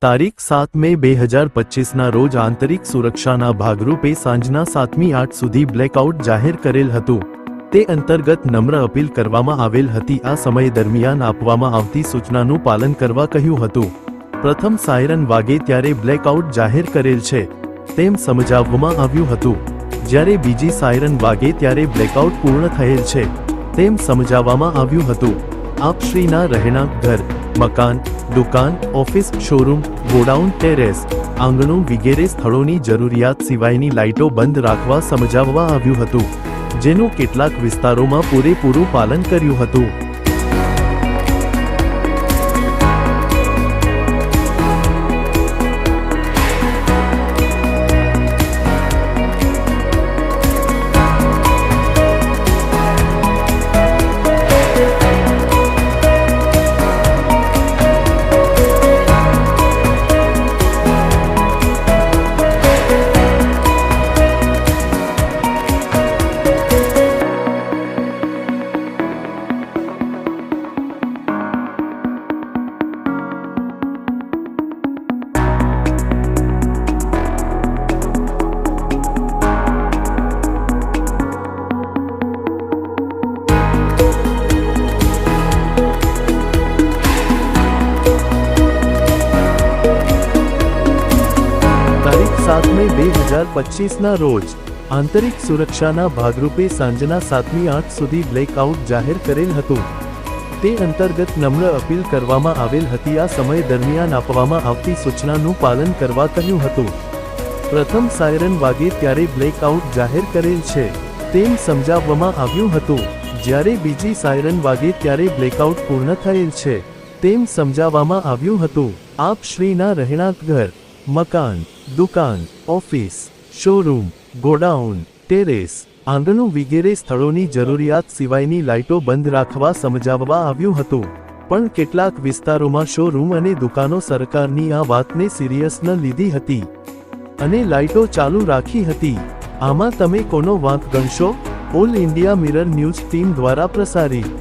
તારીખ 7 મે 2025ના રોજ આંતરિક સુરક્ષાના ભાગરૂપે સાંજના 7મી 8 સુધી બ્લેકઆઉટ જાહેર કરેલ હતું। તે અંતર્ગત નમ્ર અપીલ કરવામાં આવેલ હતી। આ સમય દરમિયાન આપવામાં આવતી સૂચનાનું પાલન કરવા કહ્યું હતું। પ્રથમ સાયરન વાગે ત્યારે બ્લેકઆઉટ જાહેર કરેલ છે તેમ સમજાવવામાં આવ્યું હતું। જ્યારે બીજી સાયરન વાગે ત્યારે બ્લેકઆઉટ પૂર્ણ થયેલ છે તેમ સમજાવવામાં આવ્યું હતું। આપશ્રીના રહેણાંક ઘર, મકાન, દુકાન, ઓફિસ, શોરૂમ, ગોડાઉન, ટેરેસ, આંગણું વગેરે સ્થળોની જરૂરિયાત સિવાયની લાઇટો બંધ રાખવા સમજાવવા આવ્યું હતું, જેનું કેટલાક વિસ્તારોમાં પૂરેપૂરું પાલન કર્યું હતું। તારીખ 7 મે 2025ના રોજ આંતરિક સુરક્ષાના ભાગરૂપે સાંજના 7મી 8 સુધી બ્લેકઆઉટ જાહેર કરેલ હતું। તે અંતર્ગત નમ્ર અપીલ કરવામાં આવેલ હતી। આ સમય દરમિયાન આપવામાં આવતી સૂચનાનું પાલન કરવા કહ્યું હતું। પ્રથમ સાયરન વાગે ત્યારે બ્લેકઆઉટ જાહેર કરેલ છે તેમ સમજાવવામાં આવ્યું હતું। જ્યારે બીજી સાયરન વાગે ત્યારે બ્લેકઆઉટ પૂર્ણ થયેલ છે તેમ સમજાવવામાં આવ્યું હતું। આપ શ્રીના રહેણાંક ઘર, મકાન, દુકાન, ઓફિસ, શોરૂમ, ગોડાઉન, ટેરેસ, આંગણું વગેરે સ્થળોની જરૂરિયાત સિવાયની લાઇટો બંધ રાખવા સમજાવવા આવ્યું હતું, પણ કેટલાક વિસ્તારોમાં શોરૂમ અને દુકાનો સરકારની આ વાતને સિરિયસ ન લીધી હતી અને લાઇટો ચાલુ રાખી હતી। આમાં તમે કોનો વાંક ગણશો? All India mirror news team દ્વારા પ્રસારિત।